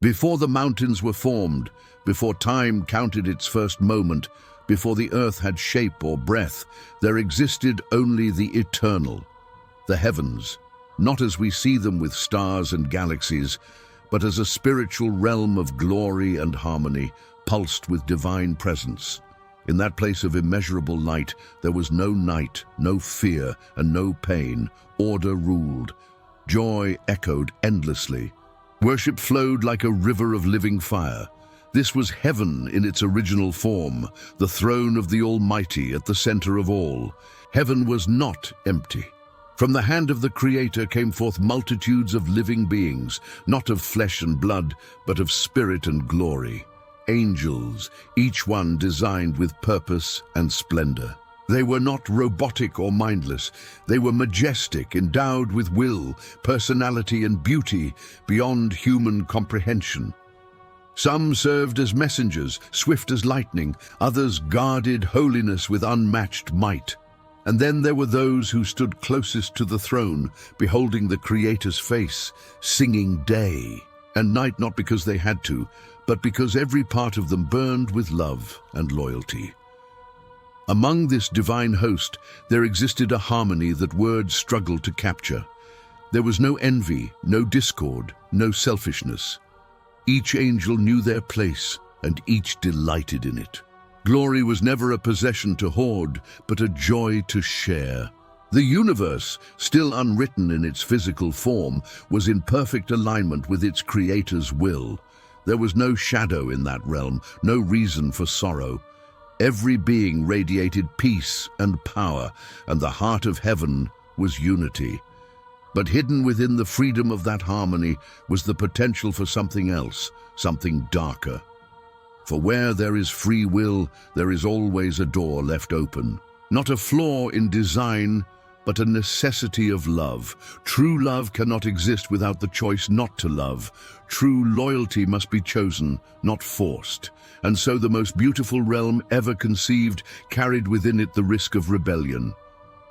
Before the mountains were formed, before time counted its first moment, before the earth had shape or breath, there existed only the eternal, the heavens, not as we see them with stars and galaxies, but as a spiritual realm of glory and harmony, pulsed with divine presence. In that place of immeasurable light, there was no night, no fear, and no pain. Order ruled. Joy echoed endlessly. Worship flowed like a river of living fire. This was heaven in its original form, the throne of the Almighty at the center of all. Heaven was not empty. From the hand of the Creator came forth multitudes of living beings, not of flesh and blood, but of spirit and glory. Angels, each one designed with purpose and splendor. They were not robotic or mindless. They were majestic, endowed with will, personality, and beauty beyond human comprehension. Some served as messengers, swift as lightning. Others guarded holiness with unmatched might. And then there were those who stood closest to the throne, beholding the Creator's face, singing day and night, not because they had to, but because every part of them burned with love and loyalty. Among this divine host, there existed a harmony that words struggled to capture. There was no envy, no discord, no selfishness. Each angel knew their place, and each delighted in it. Glory was never a possession to hoard, but a joy to share. The universe, still unwritten in its physical form, was in perfect alignment with its Creator's will. There was no shadow in that realm, no reason for sorrow. Every being radiated peace and power, and the heart of heaven was unity. But hidden within the freedom of that harmony was the potential for something else, something darker. For where there is free will, there is always a door left open. Not a flaw in design, but a necessity of love. True love cannot exist without the choice not to love. True loyalty must be chosen, not forced. And so the most beautiful realm ever conceived carried within it the risk of rebellion.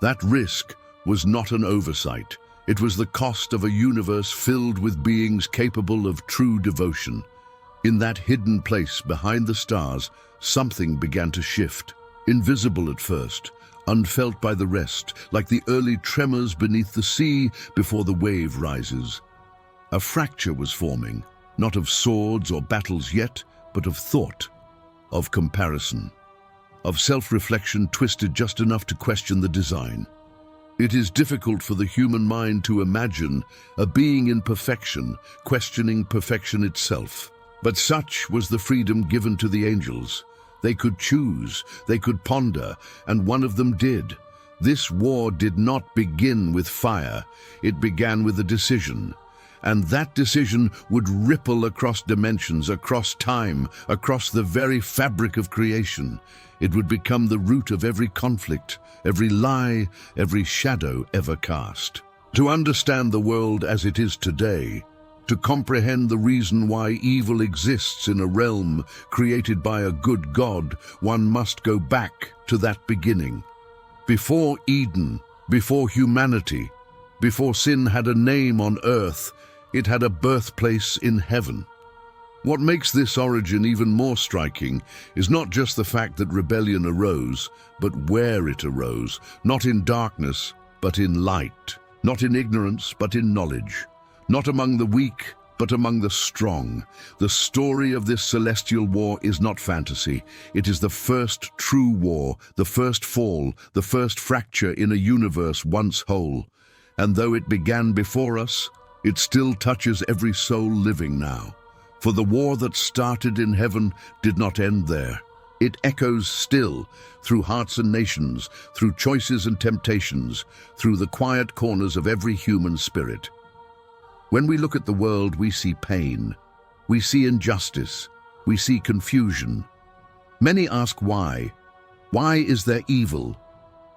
That risk was not an oversight. It was the cost of a universe filled with beings capable of true devotion. In that hidden place behind the stars, something began to shift. Invisible at first, unfelt by the rest, like the early tremors beneath the sea before the wave rises. A fracture was forming, not of swords or battles yet, but of thought, of comparison, of self-reflection twisted just enough to question the design. It is difficult for the human mind to imagine a being in perfection, questioning perfection itself. But such was the freedom given to the angels. They could choose, they could ponder, and one of them did. This war did not begin with fire, it began with a decision. And that decision would ripple across dimensions, across time, across the very fabric of creation. It would become the root of every conflict, every lie, every shadow ever cast. To understand the world as it is today, to comprehend the reason why evil exists in a realm created by a good God, one must go back to that beginning. Before Eden, before humanity, before sin had a name on earth, it had a birthplace in heaven. What makes this origin even more striking is not just the fact that rebellion arose, but where it arose, not in darkness, but in light, not in ignorance, but in knowledge. Not among the weak, but among the strong. The story of this celestial war is not fantasy. It is the first true war, the first fall, the first fracture in a universe once whole. And though it began before us, it still touches every soul living now. For the war that started in heaven did not end there. It echoes still, through hearts and nations, through choices and temptations, through the quiet corners of every human spirit. When we look at the world, we see pain, we see injustice, we see confusion. Many ask why. Why is there evil?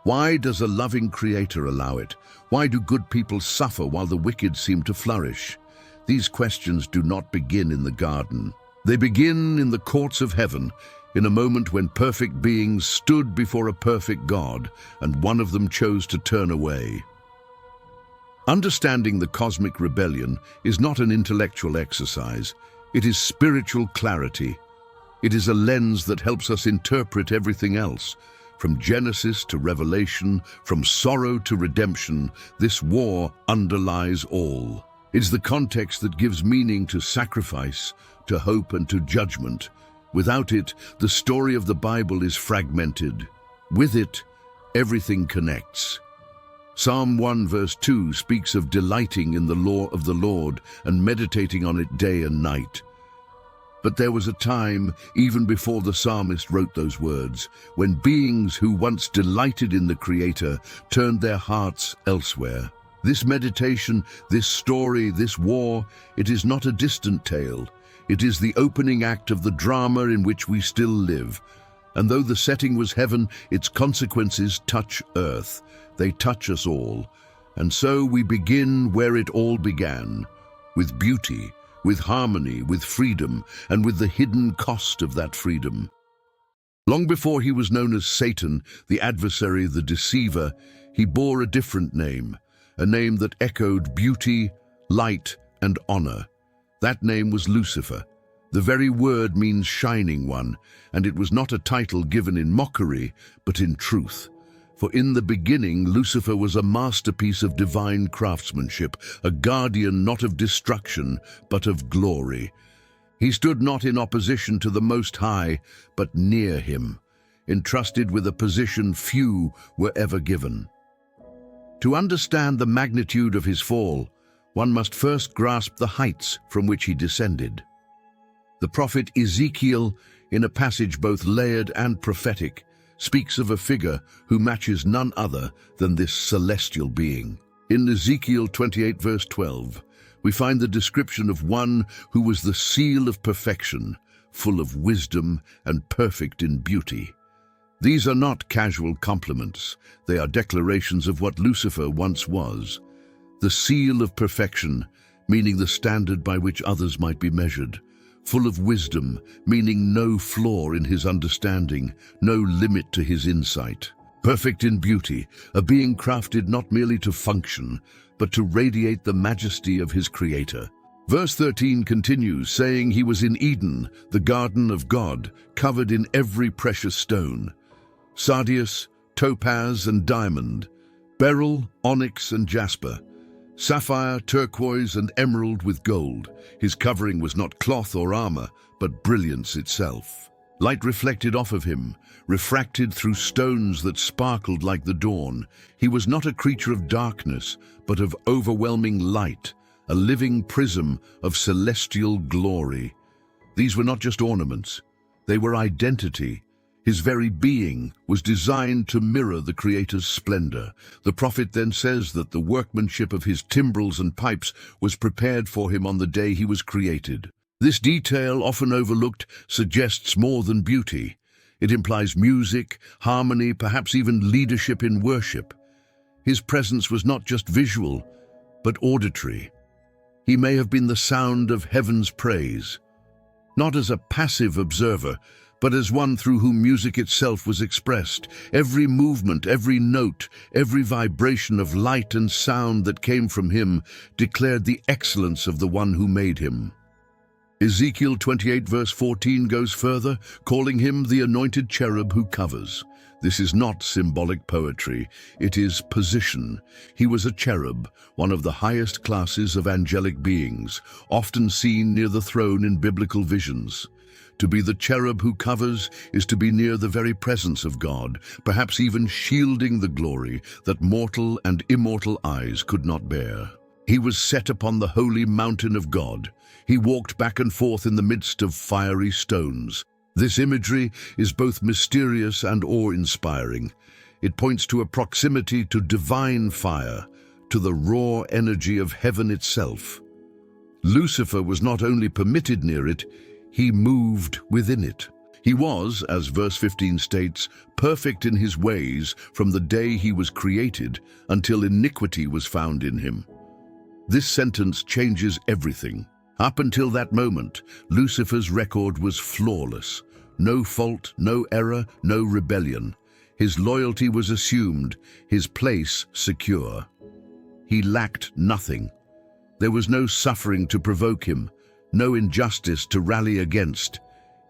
Why does a loving Creator allow it? Why do good people suffer while the wicked seem to flourish? These questions do not begin in the garden. They begin in the courts of heaven, in a moment when perfect beings stood before a perfect God, and one of them chose to turn away. Understanding the cosmic rebellion is not an intellectual exercise. It is spiritual clarity. It is a lens that helps us interpret everything else. From Genesis to Revelation, from sorrow to redemption, this war underlies all. It's the context that gives meaning to sacrifice, to hope, and to judgment. Without it, the story of the Bible is fragmented. With it, everything connects. Psalm 1 verse 2 speaks of delighting in the law of the Lord and meditating on it day and night. But there was a time, even before the psalmist wrote those words, when beings who once delighted in the Creator turned their hearts elsewhere. This meditation, this story, this war, it is not a distant tale. It is the opening act of the drama in which we still live. And though the setting was heaven, its consequences touch earth. They touch us all. And so we begin where it all began, with beauty, with harmony, with freedom, and with the hidden cost of that freedom. Long before he was known as Satan, the adversary, the deceiver, he bore a different name, a name that echoed beauty, light, and honor. That name was Lucifer. The very word means shining one, and it was not a title given in mockery, but in truth. For in the beginning, Lucifer was a masterpiece of divine craftsmanship, a guardian not of destruction, but of glory. He stood not in opposition to the Most High, but near him, entrusted with a position few were ever given. To understand the magnitude of his fall, one must first grasp the heights from which he descended. The prophet Ezekiel, in a passage both layered and prophetic, speaks of a figure who matches none other than this celestial being. In Ezekiel 28 verse 12, we find the description of one who was the seal of perfection, full of wisdom and perfect in beauty. These are not casual compliments. They are declarations of what Lucifer once was. The seal of perfection, meaning the standard by which others might be measured. Full of wisdom, meaning no flaw in his understanding, no limit to his insight. Perfect in beauty, a being crafted not merely to function, but to radiate the majesty of his Creator. Verse 13 continues, saying he was in Eden, the garden of God, covered in every precious stone. Sardius, topaz and diamond, beryl, onyx and jasper, sapphire, turquoise and emerald with gold. His covering was not cloth or armor, but brilliance itself. Light reflected off of him, refracted through stones that sparkled like the dawn. He was not a creature of darkness, but of overwhelming light, a living prism of celestial glory. These were not just ornaments, they were identity. His very being was designed to mirror the Creator's splendor. The prophet then says that the workmanship of his timbrels and pipes was prepared for him on the day he was created. This detail, often overlooked, suggests more than beauty. It implies music, harmony, perhaps even leadership in worship. His presence was not just visual, but auditory. He may have been the sound of heaven's praise, not as a passive observer, but as one through whom music itself was expressed. Every movement, every note, every vibration of light and sound that came from him declared the excellence of the one who made him. Ezekiel 28 verse 14 goes further, calling him the anointed cherub who covers. This is not symbolic poetry, it is position. He was a cherub, one of the highest classes of angelic beings, often seen near the throne in biblical visions. To be the cherub who covers is to be near the very presence of God, perhaps even shielding the glory that mortal and immortal eyes could not bear. He was set upon the holy mountain of God. He walked back and forth in the midst of fiery stones. This imagery is both mysterious and awe-inspiring. It points to a proximity to divine fire, to the raw energy of heaven itself. Lucifer was not only permitted near it, he moved within it. He was, as verse 15 states, perfect in his ways from the day he was created until iniquity was found in him. This sentence changes everything. Up until that moment, Lucifer's record was flawless. No fault, no error, no rebellion. His loyalty was assumed, his place secure. He lacked nothing. There was no suffering to provoke him, no injustice to rally against.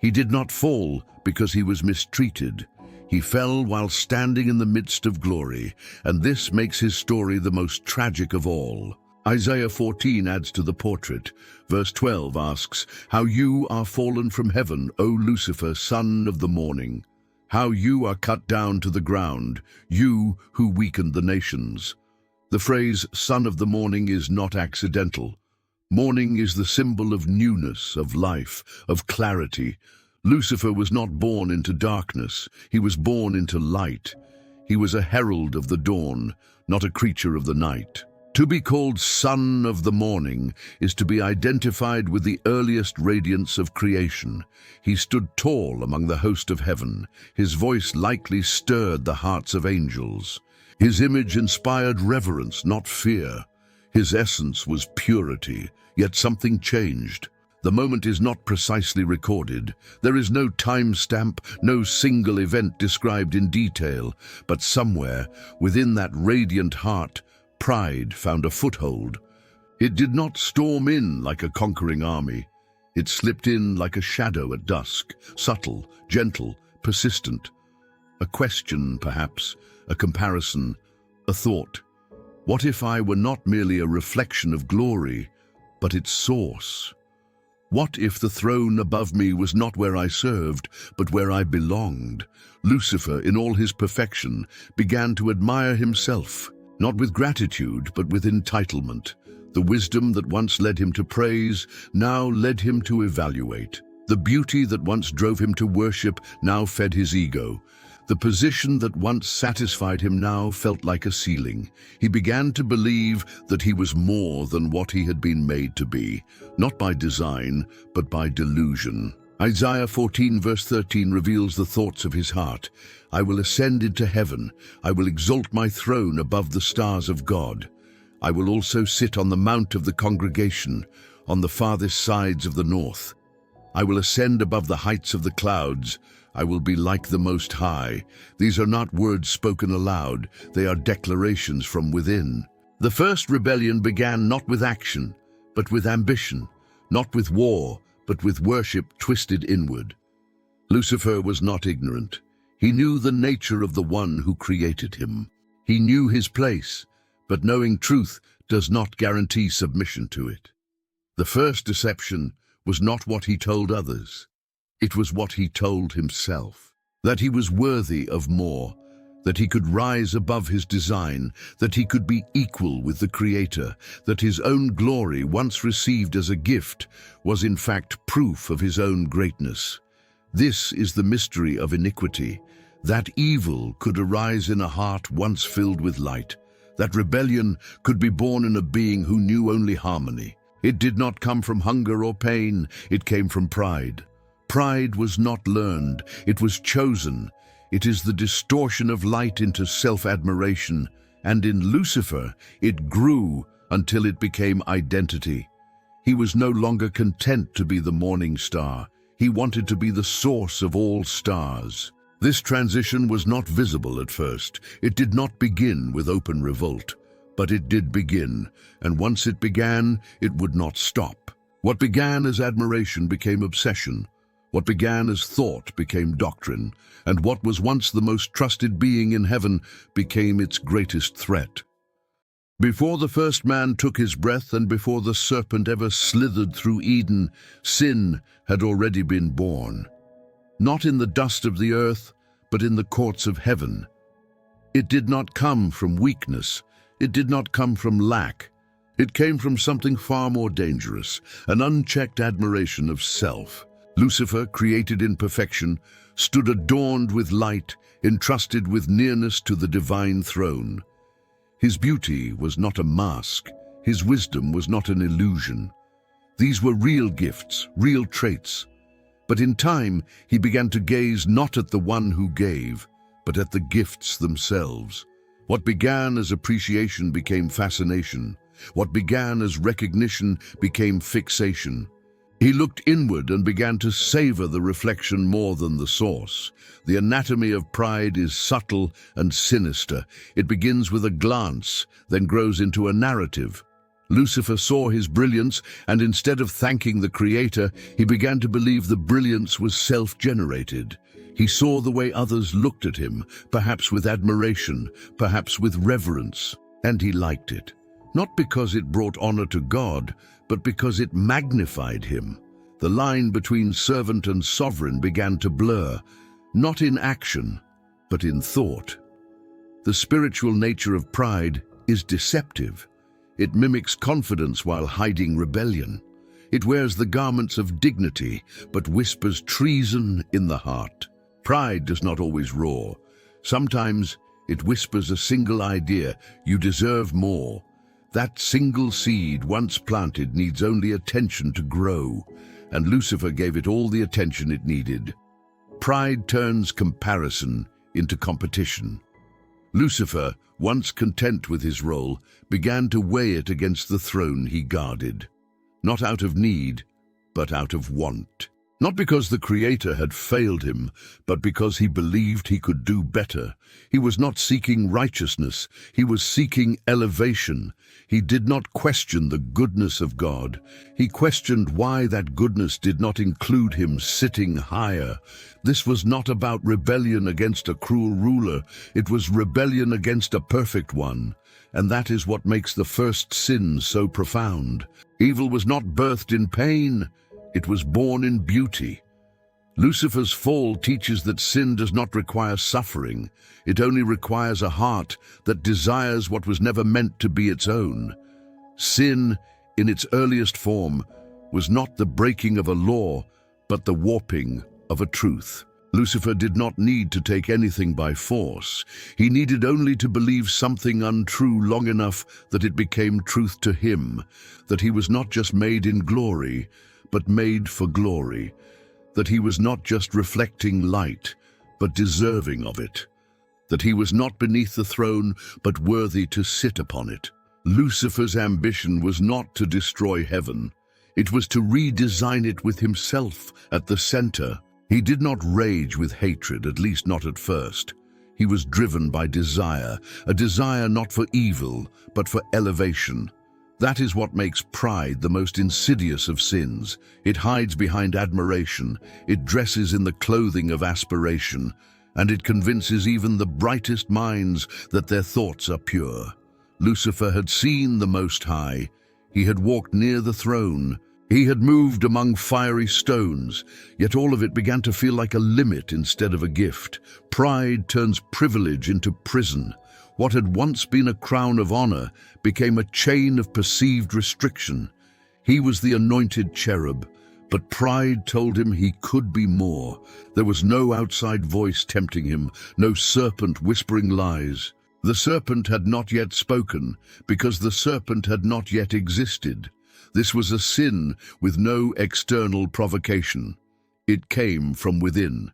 He did not fall because he was mistreated. He fell while standing in the midst of glory, and this makes his story the most tragic of all. Isaiah 14 adds to the portrait. Verse 12 asks, "How you are fallen from heaven, O Lucifer, son of the morning. How you are cut down to the ground, you who weakened the nations." The phrase "son of the morning" is not accidental. Morning is the symbol of newness, of life, of clarity. Lucifer was not born into darkness, he was born into light. He was a herald of the dawn, not a creature of the night. To be called son of the morning is to be identified with the earliest radiance of creation. He stood tall among the host of heaven. His voice likely stirred the hearts of angels. His image inspired reverence, not fear. His essence was purity, yet something changed. The moment is not precisely recorded. There is no time stamp, no single event described in detail, but somewhere within that radiant heart, pride found a foothold. It did not storm in like a conquering army. It slipped in like a shadow at dusk, subtle, gentle, persistent. A question, perhaps, a comparison, a thought. What if I were not merely a reflection of glory, but its source? What if the throne above me was not where I served, but where I belonged? Lucifer, in all his perfection, began to admire himself. Not with gratitude, but with entitlement. The wisdom that once led him to praise now led him to evaluate. The beauty that once drove him to worship now fed his ego. The position that once satisfied him now felt like a ceiling. He began to believe that he was more than what he had been made to be, not by design, but by delusion. Isaiah 14 verse 13 reveals the thoughts of his heart. "I will ascend into heaven. I will exalt my throne above the stars of God. I will also sit on the mount of the congregation, on the farthest sides of the north. I will ascend above the heights of the clouds. I will be like the Most High." These are not words spoken aloud. They are declarations from within. The first rebellion began not with action, but with ambition, not with war, but with worship twisted inward. Lucifer was not ignorant. He knew the nature of the one who created him. He knew his place, but knowing truth does not guarantee submission to it. The first deception was not what he told others. It was what he told himself. That he was worthy of more, that he could rise above his design, that he could be equal with the Creator, that his own glory, once received as a gift, was in fact proof of his own greatness. This is the mystery of iniquity, that evil could arise in a heart once filled with light, that rebellion could be born in a being who knew only harmony. It did not come from hunger or pain, it came from pride. Pride was not learned, it was chosen. It is the distortion of light into self-admiration, and in Lucifer it grew until it became identity. He was no longer content to be the morning star. He wanted to be the source of all stars. This transition was not visible at first. It did not begin with open revolt, but it did begin, and once it began, it would not stop. What began as admiration became obsession. What began as thought became doctrine, and what was once the most trusted being in heaven became its greatest threat. Before the first man took his breath and before the serpent ever slithered through Eden, sin had already been born. Not in the dust of the earth, but in the courts of heaven. It did not come from weakness. It did not come from lack. It came from something far more dangerous, an unchecked admiration of self. Lucifer, created in perfection, stood adorned with light, entrusted with nearness to the divine throne. His beauty was not a mask. His wisdom was not an illusion. These were real gifts, real traits. But in time, he began to gaze not at the one who gave, but at the gifts themselves. What began as appreciation became fascination. What began as recognition became fixation. He looked inward and began to savor the reflection more than the source. The anatomy of pride is subtle and sinister. It begins with a glance, then grows into a narrative. Lucifer saw his brilliance, and instead of thanking the Creator, he began to believe the brilliance was self-generated. He saw the way others looked at him, perhaps with admiration, perhaps with reverence, and he liked it. Not because it brought honor to God, but because it magnified him. The line between servant and sovereign began to blur, not in action, but in thought. The spiritual nature of pride is deceptive. It mimics confidence while hiding rebellion. It wears the garments of dignity, but whispers treason in the heart. Pride does not always roar. Sometimes it whispers a single idea: you deserve more. That single seed, once planted, needs only attention to grow, and Lucifer gave it all the attention it needed. Pride turns comparison into competition. Lucifer, once content with his role, began to weigh it against the throne he guarded. Not out of need, but out of want. Not because the Creator had failed him, but because he believed he could do better. He was not seeking righteousness, he was seeking elevation. He did not question the goodness of God. He questioned why that goodness did not include him sitting higher. This was not about rebellion against a cruel ruler. It was rebellion against a perfect one. And that is what makes the first sin so profound. Evil was not birthed in pain. It was born in beauty. Lucifer's fall teaches that sin does not require suffering. It only requires a heart that desires what was never meant to be its own. Sin, in its earliest form, was not the breaking of a law, but the warping of a truth. Lucifer did not need to take anything by force. He needed only to believe something untrue long enough that it became truth to him, that he was not just made in glory, but made for glory, that he was not just reflecting light, but deserving of it, that he was not beneath the throne, but worthy to sit upon it. Lucifer's ambition was not to destroy heaven. It was to redesign it with himself at the center. He did not rage with hatred, at least not at first. He was driven by desire, a desire not for evil, but for elevation. That is what makes pride the most insidious of sins. It hides behind admiration, it dresses in the clothing of aspiration, and it convinces even the brightest minds that their thoughts are pure. Lucifer had seen the Most High. He had walked near the throne. He had moved among fiery stones, yet all of it began to feel like a limit instead of a gift. Pride turns privilege into prison. What had once been a crown of honor became a chain of perceived restriction. He was the anointed cherub, but pride told him he could be more. There was no outside voice tempting him, no serpent whispering lies. The serpent had not yet spoken, because the serpent had not yet existed. This was a sin with no external provocation. It came from within.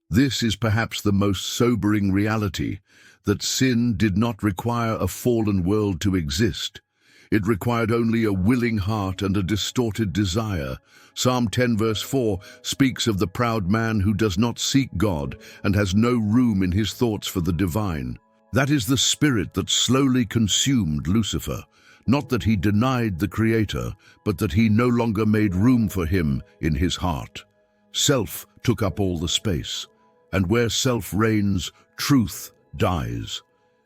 This is perhaps the most sobering reality, that sin did not require a fallen world to exist. It required only a willing heart and a distorted desire. Psalm 10 verse 4 speaks of the proud man who does not seek God and has no room in his thoughts for the divine. That is the spirit that slowly consumed Lucifer. Not that he denied the Creator, but that he no longer made room for him in his heart. Self took up all the space, and where self reigns, truth dies.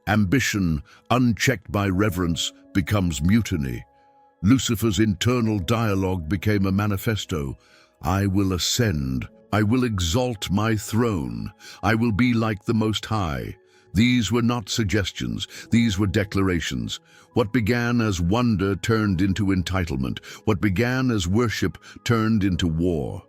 Ambition, unchecked by reverence, becomes mutiny. Lucifer's internal dialogue became a manifesto. I will ascend. I will exalt my throne. I will be like the Most High. These were not suggestions, these were declarations. What began as wonder turned into entitlement. What began as worship turned into war.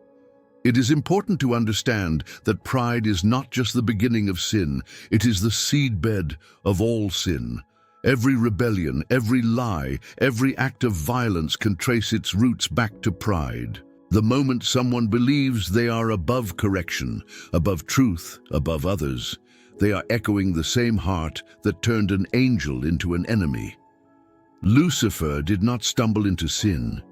It is important to understand that pride is not just the beginning of sin, it is the seedbed of all sin. Every rebellion, every lie, every act of violence can trace its roots back to pride. The moment someone believes they are above correction, above truth, above others, they are echoing the same heart that turned an angel into an enemy. Lucifer did not stumble into sin.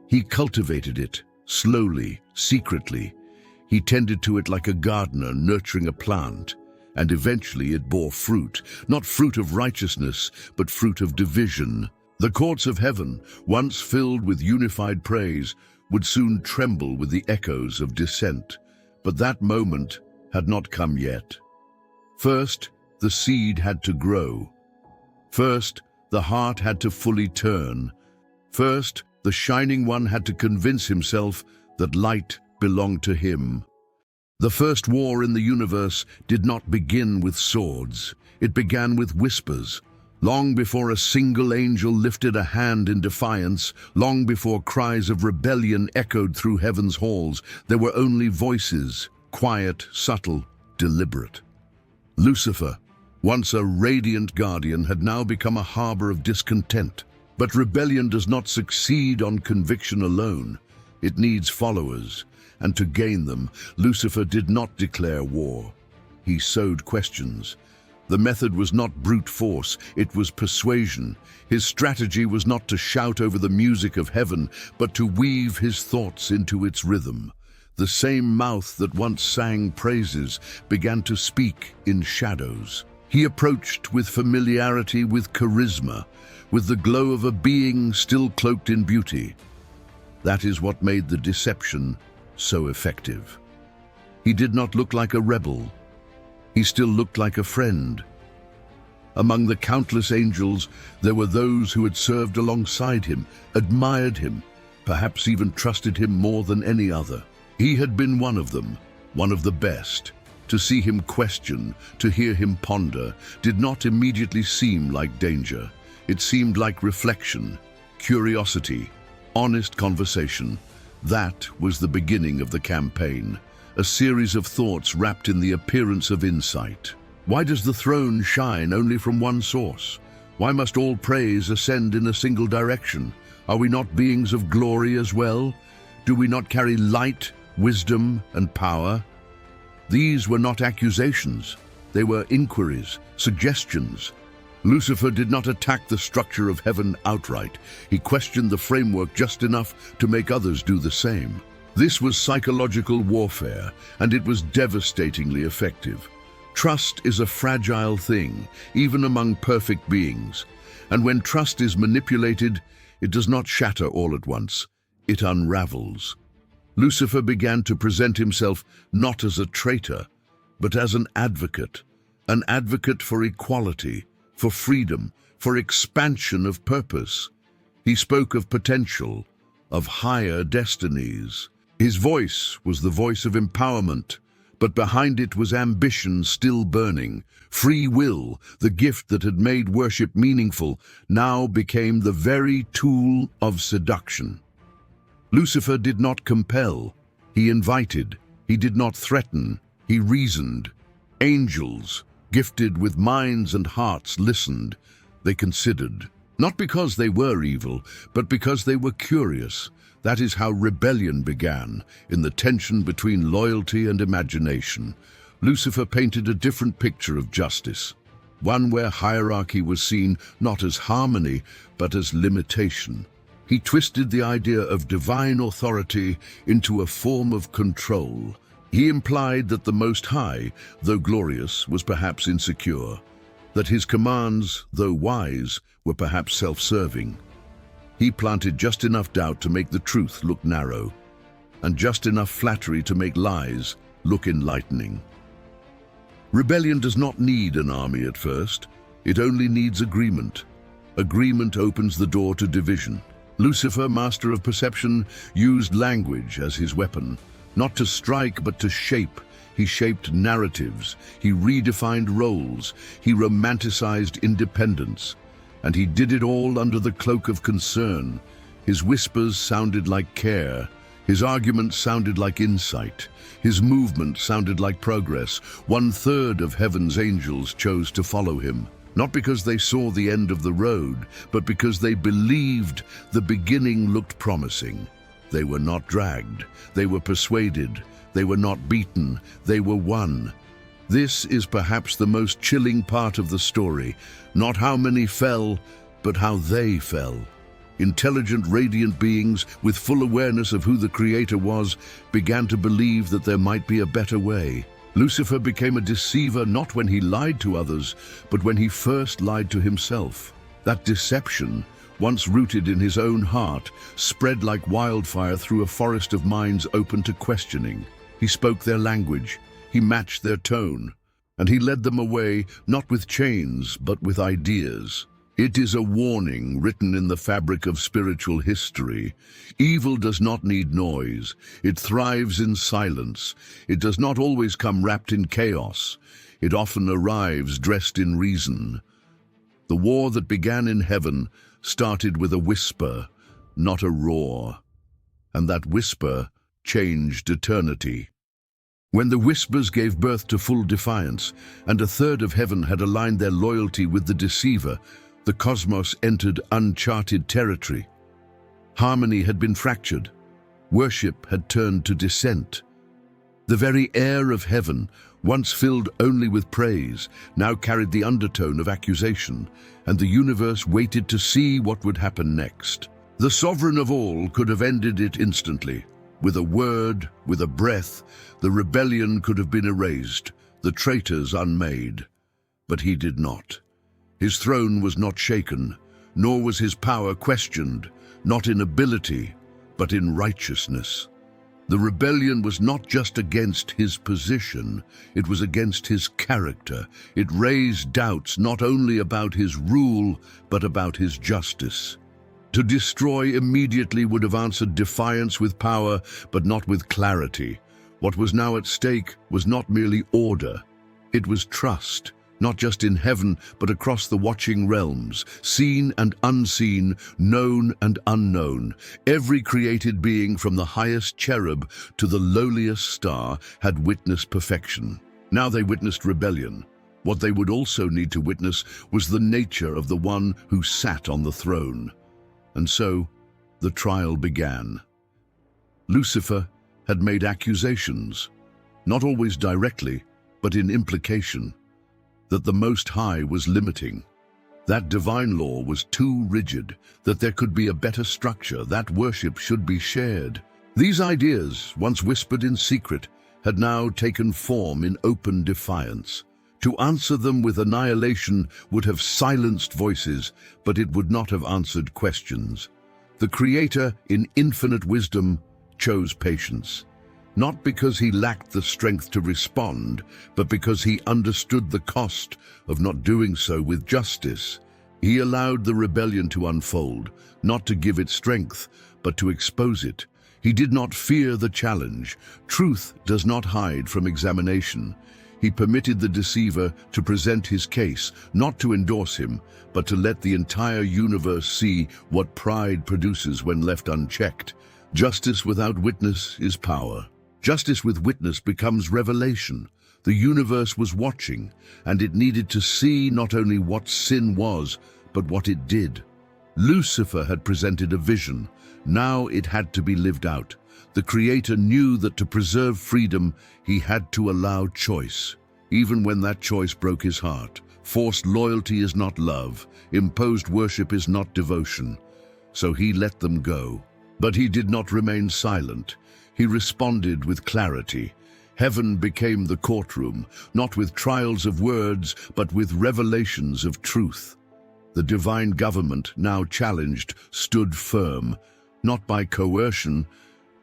He cultivated it, slowly, secretly. He tended to it like a gardener nurturing a plant, and eventually it bore fruit, not fruit of righteousness, but fruit of division. The courts of heaven, once filled with unified praise, would soon tremble with the echoes of dissent. But that moment had not come yet. First, the seed had to grow. First, the heart had to fully turn. First, the Shining One had to convince himself that light belonged to him. The first war in the universe did not begin with swords. It began with whispers. Long before a single angel lifted a hand in defiance, long before cries of rebellion echoed through heaven's halls, there were only voices, quiet, subtle, deliberate. Lucifer, once a radiant guardian, had now become a harbor of discontent. But rebellion does not succeed on conviction alone. It needs followers, and to gain them, Lucifer did not declare war. He sowed questions. The method was not brute force, it was persuasion. His strategy was not to shout over the music of heaven, but to weave his thoughts into its rhythm. The same mouth that once sang praises began to speak in shadows. He approached with familiarity, with charisma, with the glow of a being still cloaked in beauty. That is what made the deception so effective. He did not look like a rebel. He still looked like a friend. Among the countless angels, there were those who had served alongside him, admired him, perhaps even trusted him more than any other. He had been one of them, one of the best. To see him question, to hear him ponder, did not immediately seem like danger. It seemed like reflection, curiosity, honest conversation. That was the beginning of the campaign. A series of thoughts wrapped in the appearance of insight. Why does the throne shine only from one source? Why must all praise ascend in a single direction? Are we not beings of glory as well? Do we not carry light, wisdom, and power? These were not accusations. They were inquiries, suggestions. Lucifer did not attack the structure of heaven outright. He questioned the framework just enough to make others do the same. This was psychological warfare, and it was devastatingly effective. Trust is a fragile thing, even among perfect beings. And when trust is manipulated, it does not shatter all at once. It unravels. Lucifer began to present himself not as a traitor, but as an advocate for equality, for freedom, for expansion of purpose. He spoke of potential, of higher destinies. His voice was the voice of empowerment, but behind it was ambition still burning. Free will, the gift that had made worship meaningful, now became the very tool of seduction. Lucifer did not compel. He invited. He did not threaten. He reasoned. Angels, gifted with minds and hearts, listened. They considered. Not because they were evil, but because they were curious. That is how rebellion began, in the tension between loyalty and imagination. Lucifer painted a different picture of justice, one where hierarchy was seen not as harmony, but as limitation. He twisted the idea of divine authority into a form of control. He implied that the Most High, though glorious, was perhaps insecure, that his commands, though wise, were perhaps self-serving. He planted just enough doubt to make the truth look narrow, and just enough flattery to make lies look enlightening. Rebellion does not need an army at first. It only needs agreement. Agreement opens the door to division. Lucifer, master of perception, used language as his weapon, not to strike but to shape. He shaped narratives, he redefined roles, he romanticized independence. And he did it all under the cloak of concern. His whispers sounded like care. His arguments sounded like insight. His movement sounded like progress. 1/3 of heaven's angels chose to follow him, not because they saw the end of the road, but because they believed the beginning looked promising. They were not dragged. They were persuaded. They were not beaten. They were won. This is perhaps the most chilling part of the story. Not how many fell, but how they fell. Intelligent, radiant beings with full awareness of who the Creator was began to believe that there might be a better way. Lucifer became a deceiver not when he lied to others, but when he first lied to himself. That deception once rooted in his own heart, spread like wildfire through a forest of minds open to questioning. He spoke their language, he matched their tone, and he led them away not with chains but with ideas. It is a warning written in the fabric of spiritual history. Evil does not need noise. It thrives in silence. It does not always come wrapped in chaos. It often arrives dressed in reason. The war that began in heaven started with a whisper, not a roar. And that whisper changed eternity. When the whispers gave birth to full defiance, and a third of heaven had aligned their loyalty with the deceiver, the cosmos entered uncharted territory. Harmony had been fractured. Worship had turned to dissent. The very air of heaven, once filled only with praise, now carried the undertone of accusation, and the universe waited to see what would happen next. The sovereign of all could have ended it instantly. With a word, with a breath, the rebellion could have been erased, the traitors unmade. But he did not. His throne was not shaken, nor was his power questioned, not in ability, but in righteousness. The rebellion was not just against his position, it was against his character. It raised doubts not only about his rule, but about his justice. To destroy immediately would have answered defiance with power, but not with clarity. What was now at stake was not merely order, it was trust. Not just in heaven, but across the watching realms, seen and unseen, known and unknown. Every created being, from the highest cherub to the lowliest star, had witnessed perfection. Now they witnessed rebellion. What they would also need to witness was the nature of the one who sat on the throne. And so, the trial began. Lucifer had made accusations, not always directly, but in implication, that the Most High was limiting. That divine law was too rigid, that there could be a better structure, that worship should be shared. These ideas, once whispered in secret, had now taken form in open defiance. To answer them with annihilation would have silenced voices, but it would not have answered questions. The Creator, in infinite wisdom, chose patience. Not because he lacked the strength to respond, but because he understood the cost of not doing so with justice. He allowed the rebellion to unfold, not to give it strength, but to expose it. He did not fear the challenge. Truth does not hide from examination. He permitted the deceiver to present his case, not to endorse him, but to let the entire universe see what pride produces when left unchecked. Justice without witness is power. Justice with witness becomes revelation. The universe was watching, and it needed to see not only what sin was, but what it did. Lucifer had presented a vision. Now it had to be lived out. The Creator knew that to preserve freedom, he had to allow choice, even when that choice broke his heart. Forced loyalty is not love. Imposed worship is not devotion. So he let them go. But he did not remain silent. He responded with clarity. Heaven became the courtroom, not with trials of words, but with revelations of truth. The divine government, now challenged, stood firm, not by coercion,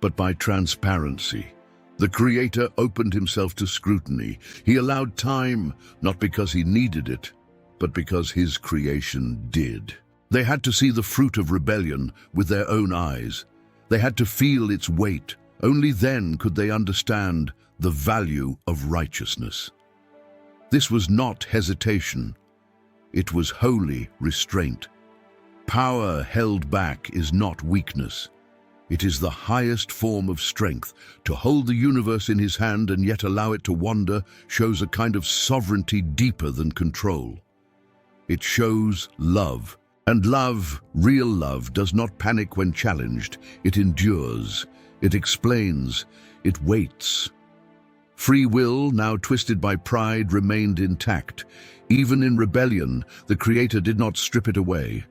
but by transparency. The Creator opened himself to scrutiny. He allowed time, not because he needed it, but because his creation did. They had to see the fruit of rebellion with their own eyes. They had to feel its weight. Only then could they understand the value of righteousness. This was not hesitation. It was holy restraint. Power held back is not weakness. It is the highest form of strength. To hold the universe in his hand and yet allow it to wander shows a kind of sovereignty deeper than control. It shows love. And love, real love, does not panic when challenged. It endures. It explains, it waits. Free will, now twisted by pride, remained intact. Even in rebellion, the Creator did not strip it away.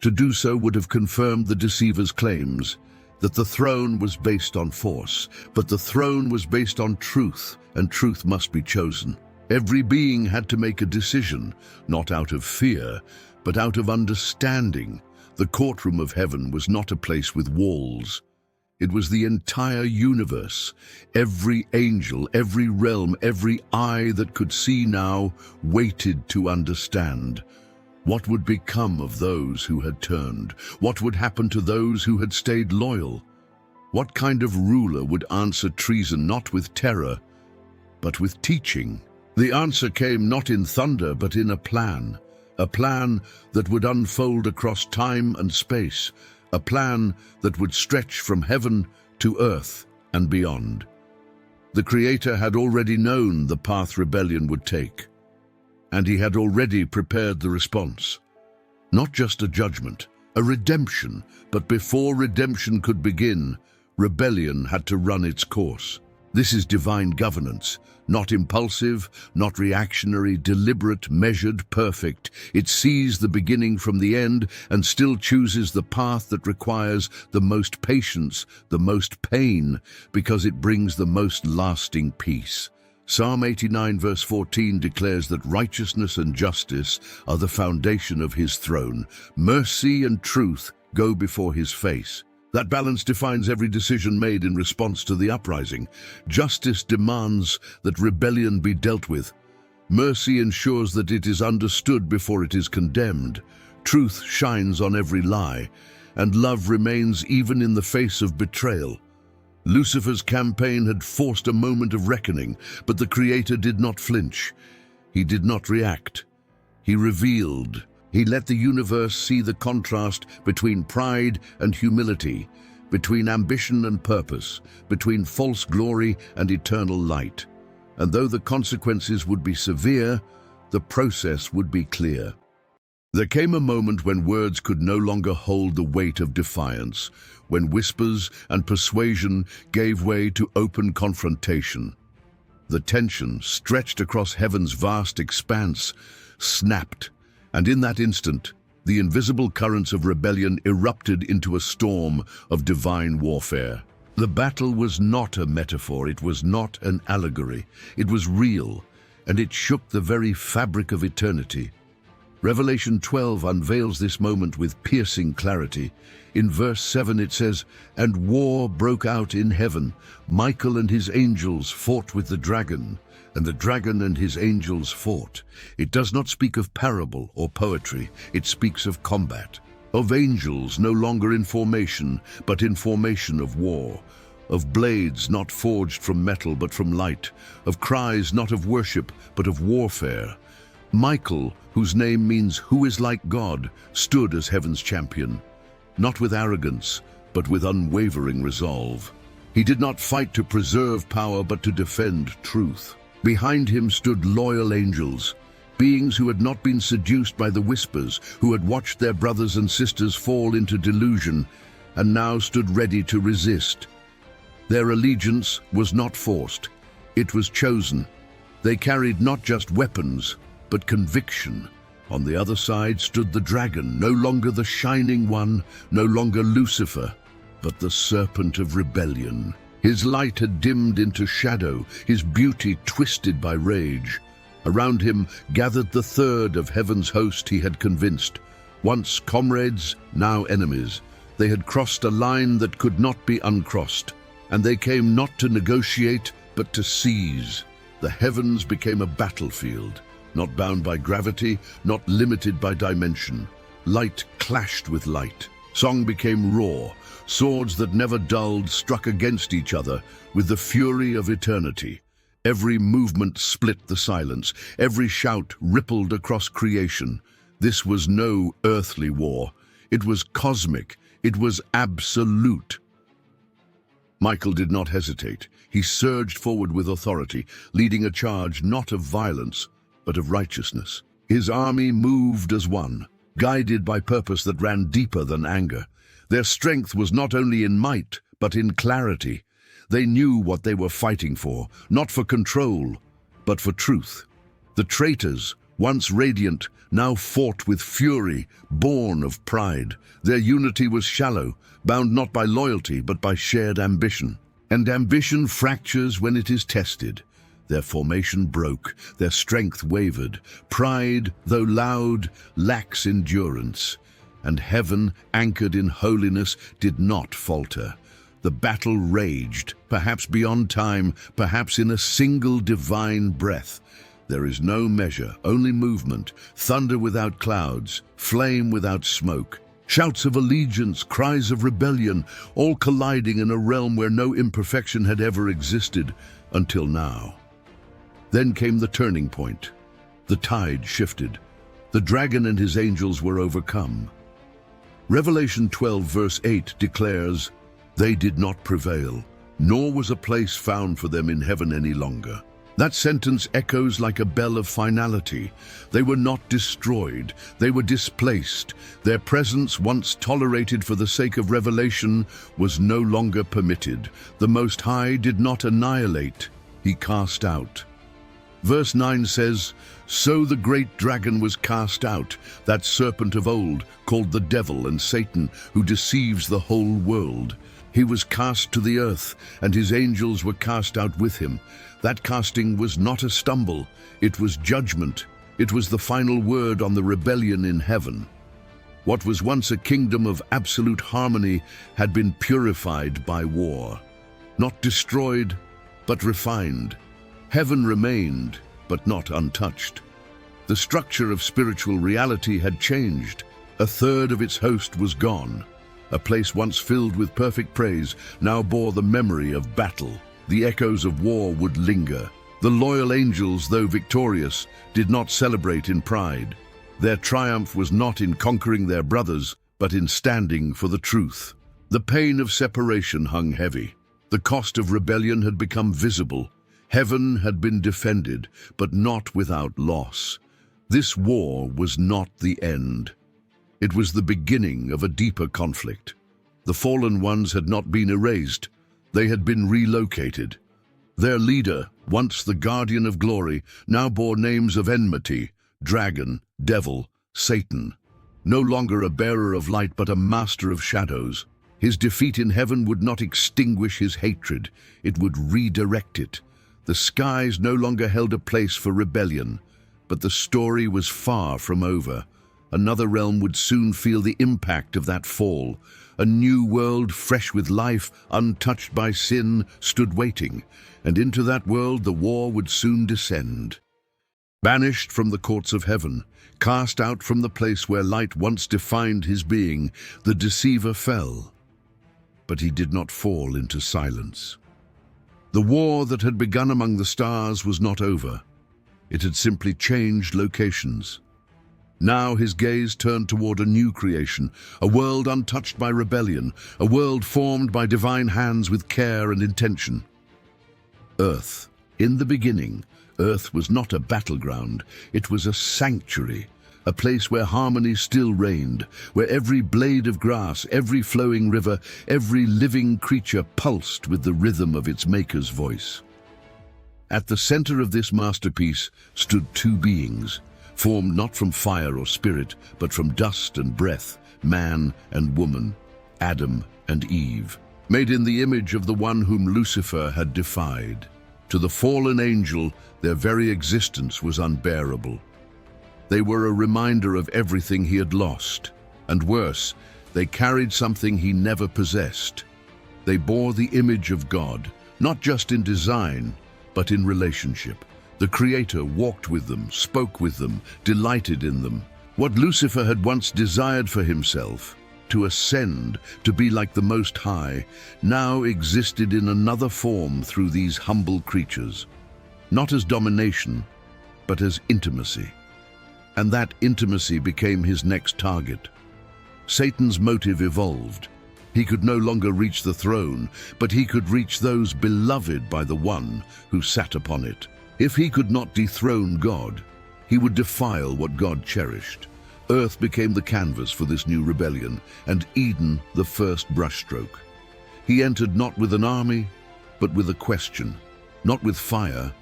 To do so would have confirmed the deceiver's claims, that the throne was based on force, but the throne was based on truth, and truth must be chosen. Every being had to make a decision, not out of fear, but out of understanding. The courtroom of heaven was not a place with walls. It was the entire universe. Every angel, every realm, every eye that could see now waited to understand. What would become of those who had turned? What would happen to those who had stayed loyal? What kind of ruler would answer treason not with terror, but with teaching? The answer came not in thunder, but in a plan that would unfold across time and space, a plan that would stretch from heaven to earth and beyond. The Creator had already known the path rebellion would take, and he had already prepared the response. Not just a judgment, a redemption, but before redemption could begin, rebellion had to run its course. This is divine governance, not impulsive, not reactionary, deliberate, measured, perfect. It sees the beginning from the end and still chooses the path that requires the most patience, the most pain, because it brings the most lasting peace. Psalm 89 verse 14 declares that righteousness and justice are the foundation of his throne. Mercy and truth go before his face. That balance defines every decision made in response to the uprising. Justice demands that rebellion be dealt with. Mercy ensures that it is understood before it is condemned. Truth shines on every lie, and love remains even in the face of betrayal. Lucifer's campaign had forced a moment of reckoning, but the Creator did not flinch. He did not react. He revealed. He let the universe see the contrast between pride and humility, between ambition and purpose, between false glory and eternal light. And though the consequences would be severe, the process would be clear. There came a moment when words could no longer hold the weight of defiance, when whispers and persuasion gave way to open confrontation. The tension, stretched across heaven's vast expanse, snapped. And in that instant, the invisible currents of rebellion erupted into a storm of divine warfare. The battle was not a metaphor, it was not an allegory. It was real, and it shook the very fabric of eternity. Revelation 12 unveils this moment with piercing clarity. In verse 7 it says, "And war broke out in heaven. Michael and his angels fought with the dragon, and the dragon and his angels fought." It does not speak of parable or poetry, it speaks of combat, of angels no longer in formation, but in formation of war, of blades not forged from metal but from light, of cries not of worship but of warfare. Michael, whose name means "who is like God," stood as heaven's champion, not with arrogance, but with unwavering resolve. He did not fight to preserve power, but to defend truth. Behind him stood loyal angels, beings who had not been seduced by the whispers, who had watched their brothers and sisters fall into delusion, and now stood ready to resist. Their allegiance was not forced, it was chosen. They carried not just weapons, but conviction. On the other side stood the dragon, no longer the shining one, no longer Lucifer, but the serpent of rebellion. His light had dimmed into shadow, his beauty twisted by rage. Around him gathered the third of heaven's host he had convinced. Once comrades, now enemies. They had crossed a line that could not be uncrossed, and they came not to negotiate, but to seize. The heavens became a battlefield, not bound by gravity, not limited by dimension. Light clashed with light. Song became raw. Swords that never dulled struck against each other with the fury of eternity. Every movement split the silence. Every shout rippled across creation. This was no earthly war. It was cosmic. It was absolute. Michael did not hesitate. He surged forward with authority, leading a charge not of violence, but of righteousness. His army moved as one, guided by purpose that ran deeper than anger. Their strength was not only in might, but in clarity. They knew what they were fighting for, not for control, but for truth. The traitors, once radiant, now fought with fury, born of pride. Their unity was shallow, bound not by loyalty, but by shared ambition. And ambition fractures when it is tested. Their formation broke, their strength wavered. Pride, though loud, lacks endurance. and heaven, anchored in holiness, did not falter. The battle raged, perhaps beyond time, perhaps in a single divine breath. There is no measure, only movement, thunder without clouds, flame without smoke. Shouts of allegiance, cries of rebellion, all colliding in a realm where no imperfection had ever existed until now. Then came the turning point. The tide shifted. The dragon and his angels were overcome. Revelation 12 verse 8 declares, "They did not prevail, nor was a place found for them in heaven any longer." That sentence echoes like a bell of finality. They were not destroyed, they were displaced. Their presence, once tolerated for the sake of revelation, was no longer permitted. The Most High did not annihilate, he cast out. Verse 9 says, "So the great dragon was cast out, that serpent of old, called the devil and Satan, who deceives the whole world. He was cast to the earth, and his angels were cast out with him." That casting was not a stumble, it was judgment. It was the final word on the rebellion in heaven. What was once a kingdom of absolute harmony had been purified by war. Not destroyed, but refined. Heaven remained, but not untouched. The structure of spiritual reality had changed. A third of its host was gone. A place once filled with perfect praise now bore the memory of battle. The echoes of war would linger. The loyal angels, though victorious, did not celebrate in pride. Their triumph was not in conquering their brothers, but in standing for the truth. The pain of separation hung heavy. The cost of rebellion had become visible. Heaven had been defended, but not without loss. This war was not the end. It was the beginning of a deeper conflict. The fallen ones had not been erased. They had been relocated. Their leader, once the guardian of glory, now bore names of enmity, dragon, devil, Satan. No longer a bearer of light, but a master of shadows. His defeat in heaven would not extinguish his hatred. It would redirect it. The skies no longer held a place for rebellion. But the story was far from over. Another realm would soon feel the impact of that fall. A new world, fresh with life, untouched by sin, stood waiting, and into that world the war would soon descend. Banished from the courts of heaven, cast out from the place where light once defined his being, the deceiver fell. But he did not fall into silence. The war that had begun among the stars was not over. It had simply changed locations. Now his gaze turned toward a new creation, a world untouched by rebellion, a world formed by divine hands with care and intention. Earth. In the beginning, Earth was not a battleground, it was a sanctuary, a place where harmony still reigned, where every blade of grass, every flowing river, every living creature pulsed with the rhythm of its maker's voice. At the center of this masterpiece stood two beings, formed not from fire or spirit, but from dust and breath, man and woman, Adam and Eve, made in the image of the one whom Lucifer had defied. To the fallen angel, their very existence was unbearable. They were a reminder of everything he had lost, and worse, they carried something he never possessed. They bore the image of God, not just in design, but in relationship. The Creator walked with them, spoke with them, delighted in them. What Lucifer had once desired for himself, to ascend, to be like the Most High, now existed in another form through these humble creatures. Not as domination, but as intimacy. And that intimacy became his next target. Satan's motive evolved. He could no longer reach the throne, but he could reach those beloved by the one who sat upon it. If he could not dethrone God, he would defile what God cherished. Earth became the canvas for this new rebellion, and Eden the first brushstroke. He entered not with an army, but with a question, not with fire,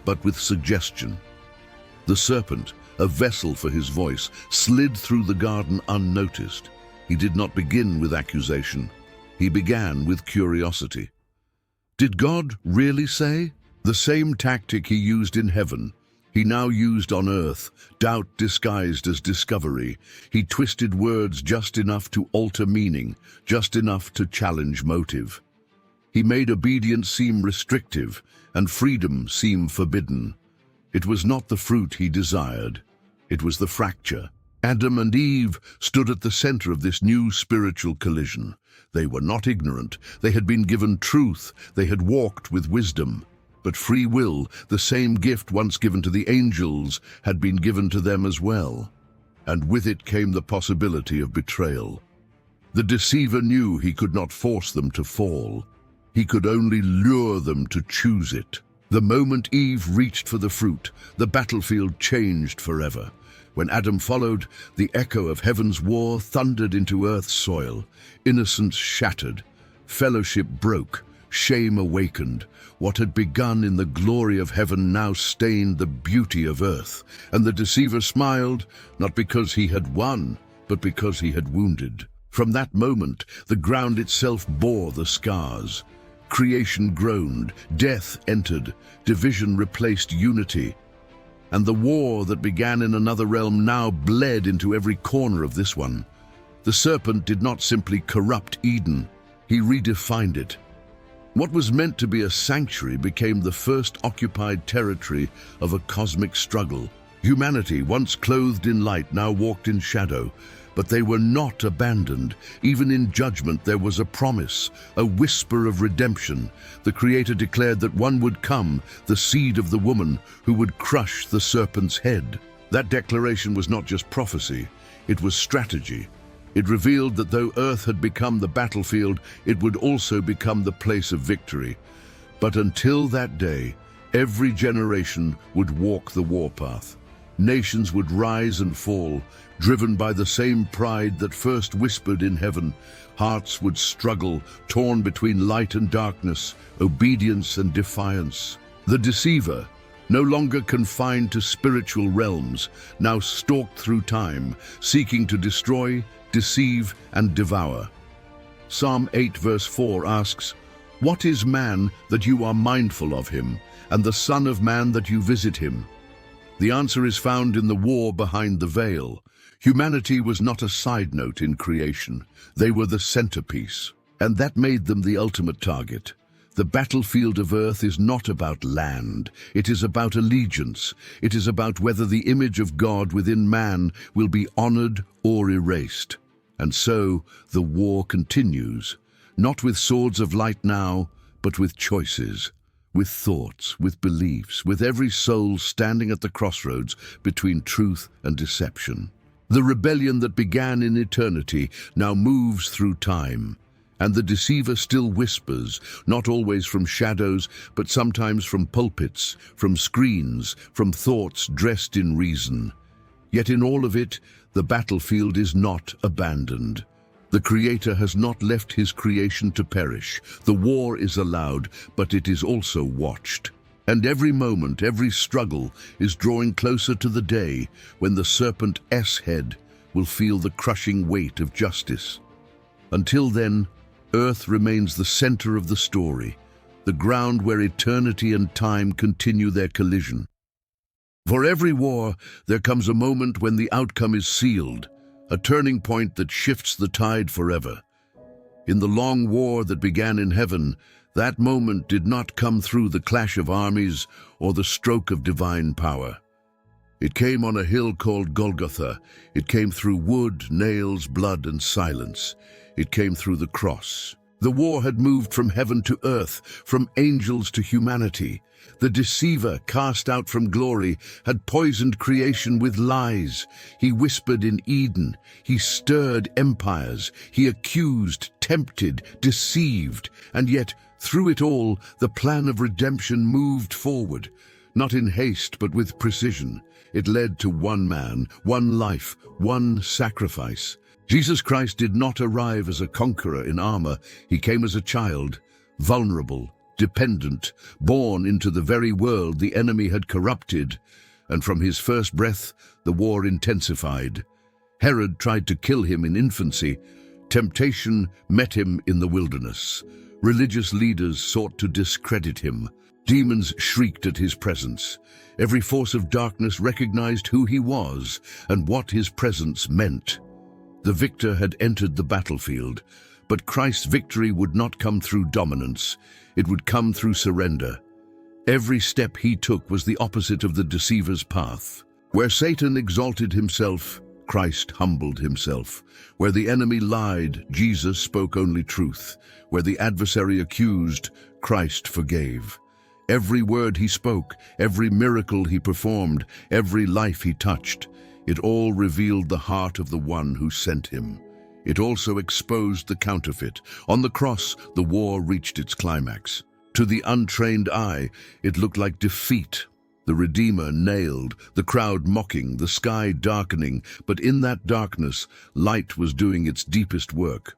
but with suggestion. The serpent, a vessel for his voice, slid through the garden unnoticed. He did not begin with accusation. He began with curiosity. Did God really say? The same tactic he used in heaven, He now used on earth doubt disguised as discovery. He twisted words just enough to alter meaning, just enough to challenge motive. He made obedience seem restrictive and freedom seem forbidden. It was not the fruit he desired. It was the fracture. Adam and Eve stood at the center of this new spiritual collision. They were not ignorant. They had been given truth. They had walked with wisdom. But free will, the same gift once given to the angels, had been given to them as well. And with it came the possibility of betrayal. The deceiver knew he could not force them to fall. He could only lure them to choose it. The moment Eve reached for the fruit, the battlefield changed forever. When Adam followed, the echo of heaven's war thundered into earth's soil. Innocence shattered, fellowship broke, shame awakened. What had begun in the glory of heaven now stained the beauty of earth. And the deceiver smiled, not because he had won, but because he had wounded. From that moment, the ground itself bore the scars. Creation groaned, death entered, division replaced unity. And the war that began in another realm now bled into every corner of this one. The serpent did not simply corrupt Eden, he redefined it. What was meant to be a sanctuary became the first occupied territory of a cosmic struggle. Humanity, once clothed in light, now walked in shadow. But they were not abandoned. Even in judgment there was a promise, a whisper of redemption. The Creator declared that one would come, the seed of the woman, who would crush the serpent's head. That declaration was not just prophecy, it was strategy. It revealed that though earth had become the battlefield, it would also become the place of victory. But until that day, every generation would walk the warpath. Nations would rise and fall, driven by the same pride that first whispered in heaven. Hearts would struggle, torn between light and darkness, obedience and defiance. The deceiver, no longer confined to spiritual realms, now stalked through time, seeking to destroy, deceive, and devour. Psalm 8 verse 4 asks, "What is man that you are mindful of him, and the Son of Man that you visit him?" The answer is found in the war behind the veil. Humanity was not a side note in creation. They were the centerpiece, and that made them the ultimate target. The battlefield of earth is not about land. It is about allegiance. It is about whether the image of God within man will be honored or erased. And so the war continues, not with swords of light now, but with choices. With thoughts, with beliefs, with every soul standing at the crossroads between truth and deception. The rebellion that began in eternity now moves through time, and the deceiver still whispers, not always from shadows, but sometimes from pulpits, from screens, from thoughts dressed in reason. Yet in all of it, the battlefield is not abandoned. The Creator has not left his creation to perish. The war is allowed, but it is also watched. And every moment, every struggle is drawing closer to the day when the serpent's head will feel the crushing weight of justice. Until then, earth remains the center of the story, the ground where eternity and time continue their collision. For every war, there comes a moment when the outcome is sealed, a turning point that shifts the tide forever. In the long war that began in heaven, that moment did not come through the clash of armies or the stroke of divine power. It came on a hill called Golgotha. It came through wood, nails, blood, and silence. It came through the cross. The war had moved from heaven to earth, from angels to humanity. The deceiver, cast out from glory, had poisoned creation with lies. He whispered in Eden. He stirred empires. He accused, tempted, deceived. And yet, through it all, the plan of redemption moved forward. Not in haste, but with precision. It led to one man, one life, one sacrifice. Jesus Christ did not arrive as a conqueror in armor. He came as a child, vulnerable, dependent, born into the very world the enemy had corrupted. And from his first breath, the war intensified. Herod tried to kill him in infancy. Temptation met him in the wilderness. Religious leaders sought to discredit him. Demons shrieked at his presence. Every force of darkness recognized who he was and what his presence meant. The victor had entered the battlefield, but Christ's victory would not come through dominance. It would come through surrender. Every step he took was the opposite of the deceiver's path. Where Satan exalted himself, Christ humbled himself. Where the enemy lied, Jesus spoke only truth. Where the adversary accused, Christ forgave. Every word he spoke, every miracle he performed, every life he touched, it all revealed the heart of the one who sent him. It also exposed the counterfeit. On the cross, the war reached its climax. To the untrained eye, it looked like defeat. The Redeemer nailed, the crowd mocking, the sky darkening, but in that darkness, light was doing its deepest work.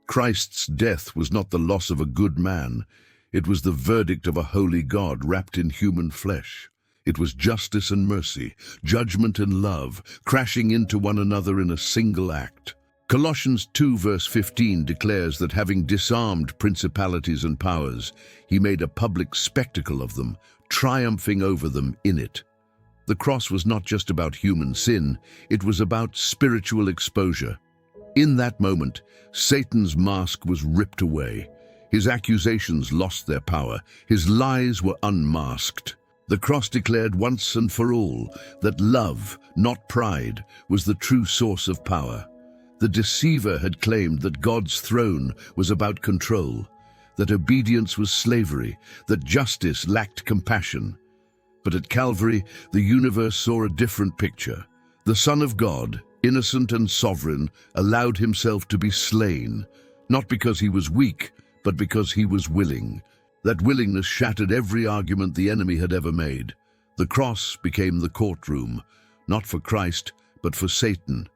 Christ's death was not the loss of a good man. It was the verdict of a holy God wrapped in human flesh. It was justice and mercy, judgment and love, crashing into one another in a single act. Colossians 2 verse 15 declares that having disarmed principalities and powers, he made a public spectacle of them, triumphing over them in it. The cross was not just about human sin, it was about spiritual exposure. In that moment, Satan's mask was ripped away. His accusations lost their power. His lies were unmasked. The cross declared once and for all that love, not pride, was the true source of power. The deceiver had claimed that God's throne was about control, that obedience was slavery, that justice lacked compassion. But at Calvary, the universe saw a different picture. The Son of God, innocent and sovereign, allowed himself to be slain, not because he was weak, but because he was willing. That willingness shattered every argument the enemy had ever made. The cross became the courtroom, not for Christ, but for Satan.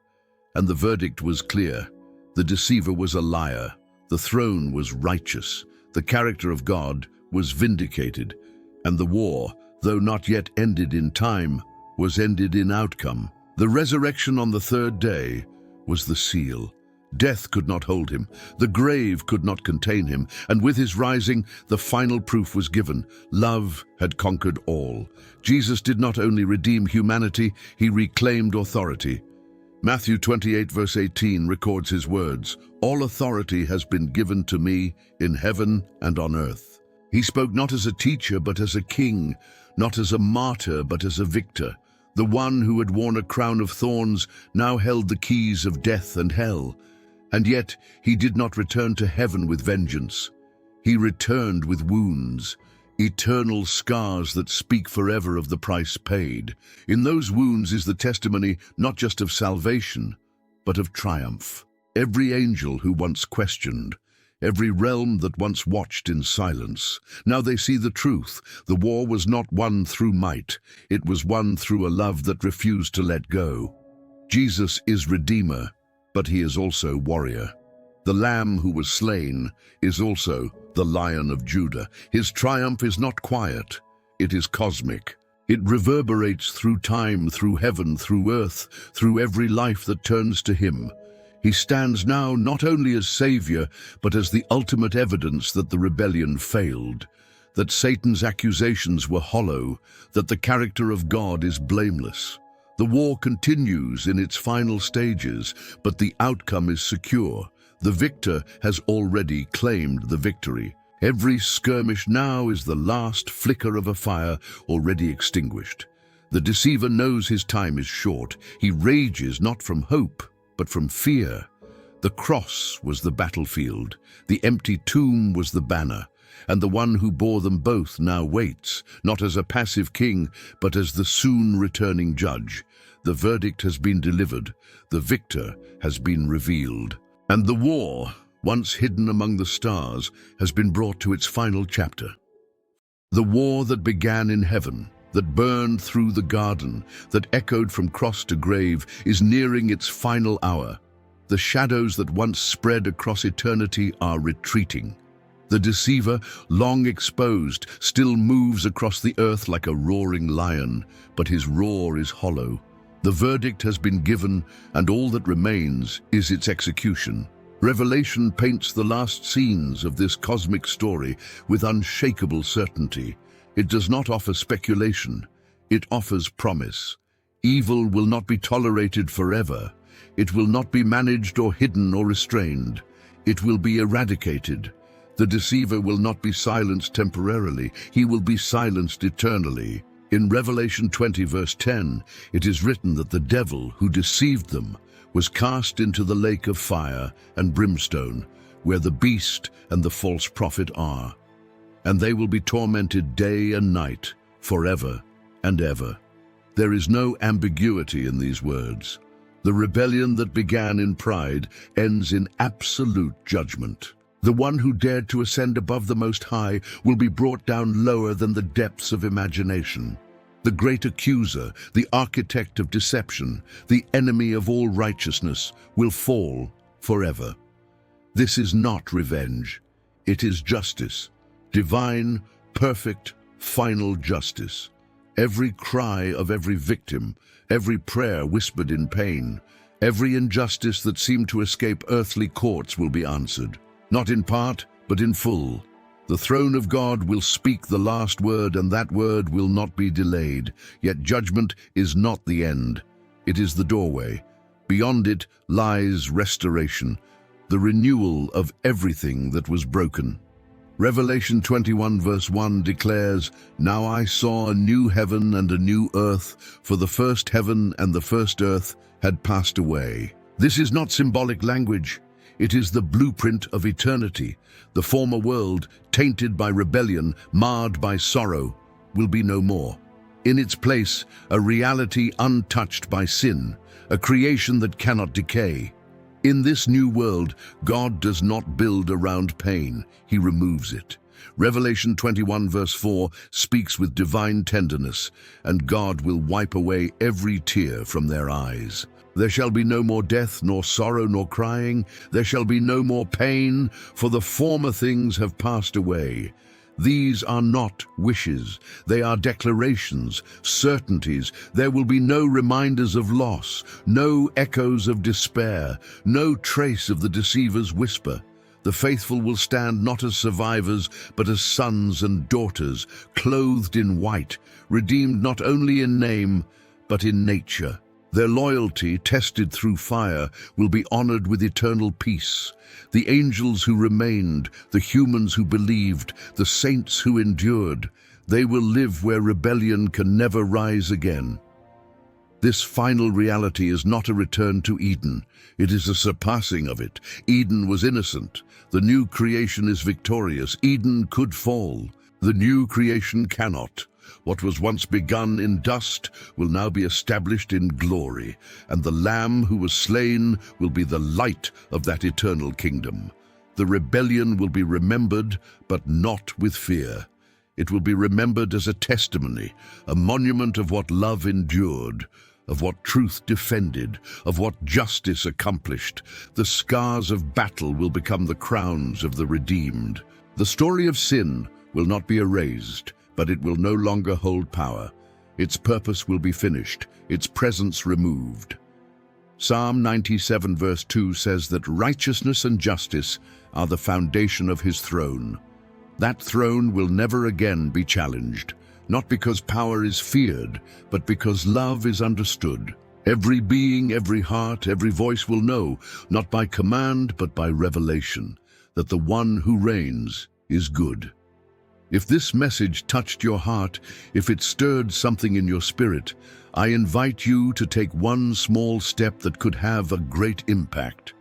And the verdict was clear. The deceiver was a liar. The throne was righteous. The character of God was vindicated. And the war, though not yet ended in time, was ended in outcome. The resurrection on the third day was the seal. Death could not hold him, the grave could not contain him, and with his rising, the final proof was given. Love had conquered all. Jesus did not only redeem humanity, he reclaimed authority. Matthew 28 verse 18 records his words, "All authority has been given to me in heaven and on earth." He spoke not as a teacher, but as a king, not as a martyr, but as a victor. The one who had worn a crown of thorns now held the keys of death and hell. And yet he did not return to heaven with vengeance. He returned with wounds, eternal scars that speak forever of the price paid. In those wounds is the testimony not just of salvation, but of triumph. Every angel who once questioned, every realm that once watched in silence, now they see the truth. The war was not won through might, it was won through a love that refused to let go. Jesus is Redeemer, but he is also warrior. The Lamb who was slain is also the Lion of Judah. His triumph is not quiet, it is cosmic. It reverberates through time, through heaven, through earth, through every life that turns to him. He stands now not only as Savior, but as the ultimate evidence that the rebellion failed, that Satan's accusations were hollow, that the character of God is blameless. The war continues in its final stages, but the outcome is secure. The victor has already claimed the victory. Every skirmish now is the last flicker of a fire already extinguished. The deceiver knows his time is short. He rages not from hope, but from fear. The cross was the battlefield, the empty tomb was the banner, and the one who bore them both now waits, not as a passive king, but as the soon returning judge. The verdict has been delivered, the victor has been revealed, and the war, once hidden among the stars, has been brought to its final chapter. The war that began in heaven, that burned through the garden, that echoed from cross to grave, is nearing its final hour. The shadows that once spread across eternity are retreating. The deceiver, long exposed, still moves across the earth like a roaring lion, but his roar is hollow. The verdict has been given, and all that remains is its execution. Revelation paints the last scenes of this cosmic story with unshakable certainty. It does not offer speculation. It offers promise. Evil will not be tolerated forever. It will not be managed or hidden or restrained. It will be eradicated. The deceiver will not be silenced temporarily. He will be silenced eternally. In Revelation 20 verse 10, it is written that the devil who deceived them was cast into the lake of fire and brimstone, where the beast and the false prophet are. And they will be tormented day and night, forever and ever. There is no ambiguity in these words. The rebellion that began in pride ends in absolute judgment. The one who dared to ascend above the Most High will be brought down lower than the depths of imagination. The great accuser, the architect of deception, the enemy of all righteousness, will fall forever. This is not revenge. It is justice. Divine, perfect, final justice. Every cry of every victim, every prayer whispered in pain, every injustice that seemed to escape earthly courts will be answered. Not in part, but in full. The throne of God will speak the last word, and that word will not be delayed. Yet judgment is not the end. It is the doorway. Beyond it lies restoration, the renewal of everything that was broken. Revelation 21 verse 1 declares, "Now I saw a new heaven and a new earth, for the first heaven and the first earth had passed away." This is not symbolic language. It is the blueprint of eternity. The former world, tainted by rebellion, marred by sorrow, will be no more. In its place, a reality untouched by sin, a creation that cannot decay. In this new world, God does not build around pain, He removes it. Revelation 21 verse 4 speaks with divine tenderness, and God will wipe away every tear from their eyes. There shall be no more death, nor sorrow, nor crying. There shall be no more pain, for the former things have passed away. These are not wishes. They are declarations, certainties. There will be no reminders of loss, no echoes of despair, no trace of the deceiver's whisper. The faithful will stand not as survivors, but as sons and daughters, clothed in white, redeemed not only in name, but in nature. Their loyalty, tested through fire, will be honored with eternal peace. The angels who remained, the humans who believed, the saints who endured, they will live where rebellion can never rise again. This final reality is not a return to Eden. It is a surpassing of it. Eden was innocent. The new creation is victorious. Eden could fall. The new creation cannot. What was once begun in dust will now be established in glory, and the Lamb who was slain will be the light of that eternal kingdom. The rebellion will be remembered, but not with fear. It will be remembered as a testimony, a monument of what love endured, of what truth defended, of what justice accomplished. The scars of battle will become the crowns of the redeemed. The story of sin will not be erased, but it will no longer hold power. Its purpose will be finished, its presence removed. Psalm 97 verse 2 says that righteousness and justice are the foundation of His throne. That throne will never again be challenged, not because power is feared, but because love is understood. Every being, every heart, every voice will know, not by command, but by revelation, that the one who reigns is good. If this message touched your heart, if it stirred something in your spirit, I invite you to take one small step that could have a great impact.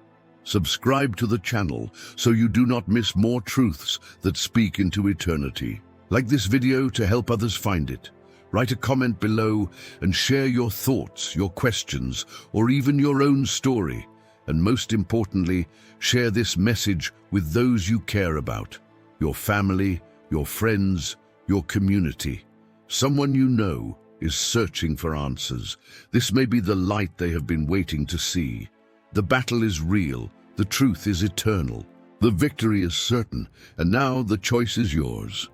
Subscribe to the channel so you do not miss more truths that speak into eternity. Like this video to help others find it. Write a comment below and share your thoughts, your questions, or even your own story. And most importantly, share this message with those you care about, your family, your friends, your community. Someone you know is searching for answers. This may be the light they have been waiting to see. The battle is real. The truth is eternal. The victory is certain. And now the choice is yours.